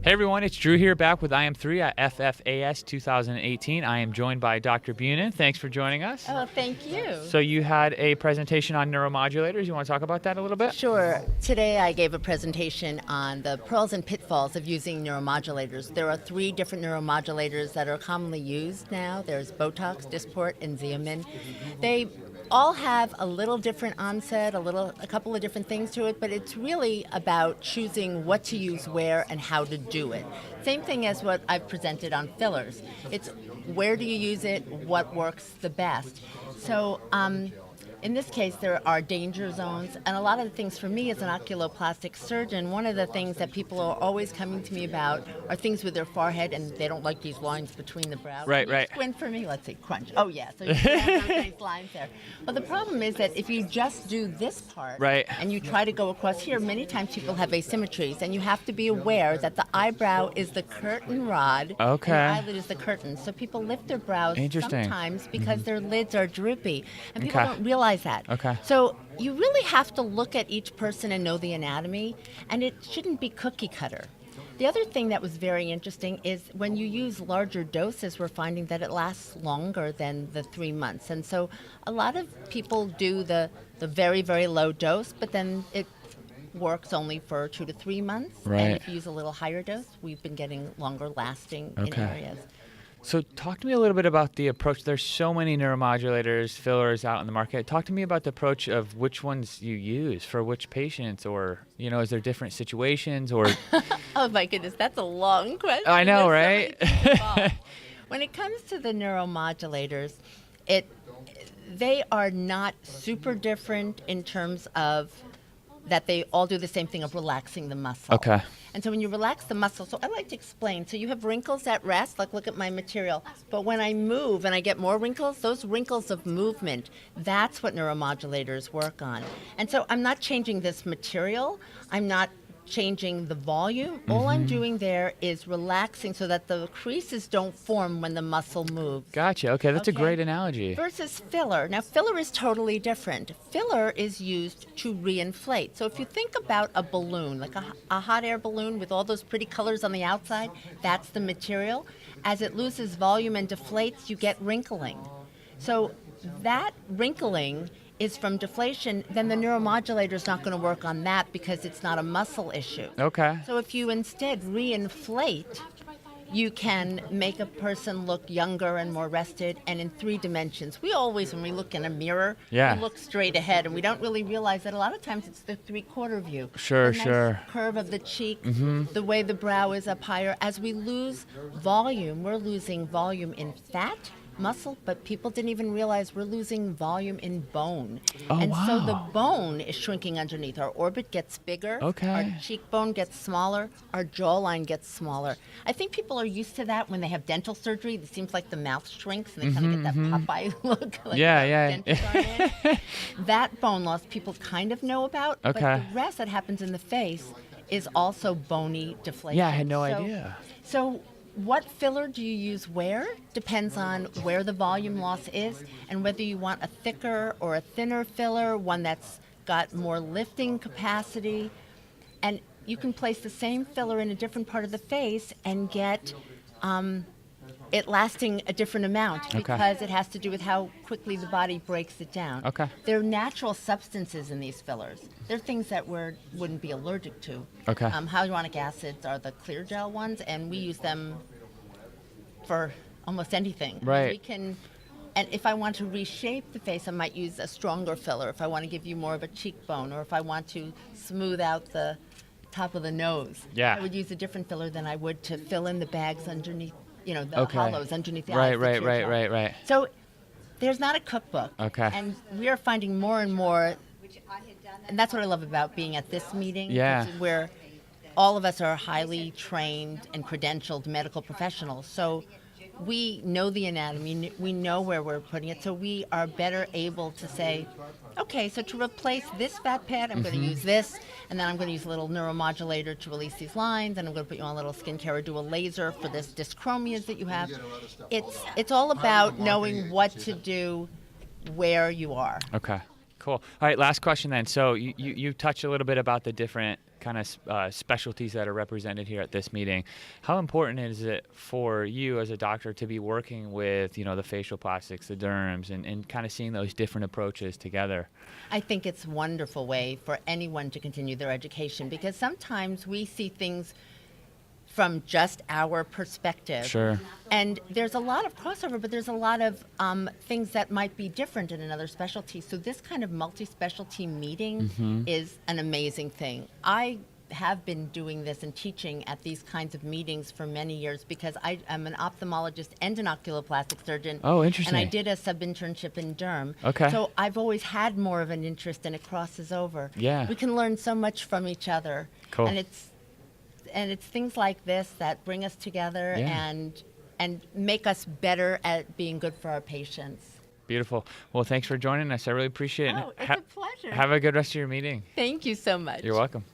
Hey everyone, it's Drew here back with IM3 at FFAS 2018. I am joined by Dr. Bunin. Thanks for joining us. Oh, thank you. So you had a presentation on neuromodulators. You want to talk about that a little bit? Sure. Today I gave a presentation on the pearls and pitfalls of using neuromodulators. There are 3 different neuromodulators that are commonly used now. There's Botox, Dysport, and Xeomin. They all have a little different onset, a couple of different things to it, but it's really about choosing what to use where and how to do it. Same thing as what I've presented on fillers. It's where do you use it, what works the best. So in this case, there are danger zones, and a lot of the things for me as an oculoplastic surgeon, one of the things that people are always coming to me about are things with their forehead, and they don't like these lines between the brows. Right, right. Squint for me, let's say crunch. Oh yeah, so you have those nice lines there. Well, the problem is that if you just do this part, right, and you try to go across here, many times people have asymmetries, and you have to be aware that the eyebrow is the curtain rod, okay, and the eyelid is the curtain. So people lift their brows sometimes because their lids are droopy, and people don't realize that. Okay. So you really have to look at each person and know the anatomy, and it shouldn't be cookie cutter. The other thing that was very interesting is when you use larger doses, we're finding that it lasts longer than the 3 months. And so a lot of people do the very, very low dose, but then it works only for 2 to 3 months. Right. And if you use a little higher dose, we've been getting longer lasting in areas. So talk to me a little bit about the approach. There's so many neuromodulators, fillers out in the market. Talk to me about the approach of which ones you use for which patients, or, you know, is there different situations or? Oh my goodness, that's a long question. I know, There's right? so many things involved. When it comes to the neuromodulators, they are not super different in terms of that they all do the same thing of relaxing the muscle. Okay. And so when you relax the muscle, so I like to explain, so you have wrinkles at rest, like look at my material, but when I move and I get more wrinkles, those wrinkles of movement, that's what neuromodulators work on. And so I'm not changing this material, I'm not changing the volume. All I'm doing there is relaxing so that the creases don't form when the muscle moves. Gotcha. Okay, that's a great analogy. Versus filler. Now, filler is totally different. Filler is used to reinflate. So if you think about a balloon, like a hot air balloon with all those pretty colors on the outside, that's the material. As it loses volume and deflates, you get wrinkling. So that wrinkling is from deflation, then the neuromodulator is not going to work on that because it's not a muscle issue. Okay. So if you instead reinflate, you can make a person look younger and more rested, and in 3 dimensions. We always, when we look in a mirror, we look straight ahead, and we don't really realize that a lot of times it's the 3/4 view. Sure, the nice sure. curve of the cheek, the way the brow is up higher. As we lose volume, we're losing volume in fat, muscle, but people didn't even realize we're losing volume in bone. Oh, and wow. so the bone is shrinking underneath. Our orbit gets bigger, our cheekbone gets smaller, our jawline gets smaller. I think people are used to that when they have dental surgery. It seems like the mouth shrinks and they kind of get that Popeye look. Like dentists are in. That bone loss people kind of know about, but the rest that happens in the face is also bony deflation. Yeah, I had no idea. So what filler do you use where depends on where the volume loss is and whether you want a thicker or a thinner filler, one that's got more lifting capacity. And you can place the same filler in a different part of the face and get it lasting a different amount because it has to do with how quickly the body breaks it down. There are natural substances in these fillers. They're things that we wouldn't be allergic to. Hyaluronic acids are the clear gel ones, and we use them for almost anything. Right. We can, and if I want to reshape the face, I might use a stronger filler. If I want to give you more of a cheekbone, or if I want to smooth out the top of the nose, I would use a different filler than I would to fill in the bags underneath, you know, the hollows underneath the eyes. Right. So there's not a cookbook. And we are finding more and more, and that's what I love about being at this meeting, which is where all of us are highly trained and credentialed medical professionals. So we know the anatomy, we know where we're putting it, so we are better able to say, okay, so to replace this fat pad, I'm going to use this, and then I'm going to use a little neuromodulator to release these lines, and I'm going to put you on a little skincare or do a laser for this dyschromias that you have. It's all about knowing what to do where you are. Okay, cool. All right, last question then. So you touched a little bit about the different kind of specialties that are represented here at this meeting. How important is it for you as a doctor to be working with, the facial plastics, the derms, and kind of seeing those different approaches together? I think it's a wonderful way for anyone to continue their education, because sometimes we see things from just our perspective. Sure. And there's a lot of crossover, but there's a lot of things that might be different in another specialty. So this kind of multi-specialty meeting is an amazing thing. I have been doing this and teaching at these kinds of meetings for many years because I am an ophthalmologist and an oculoplastic surgeon. Oh, interesting. And I did a sub-internship in derm. Okay. So I've always had more of an interest, and it crosses over. Yeah. We can learn so much from each other. Cool. And it's things like this that bring us together Yeah. and make us better at being good for our patients. Beautiful. Well, thanks for joining us. I really appreciate it. Oh, it's a pleasure. Have a good rest of your meeting. Thank you so much. You're welcome.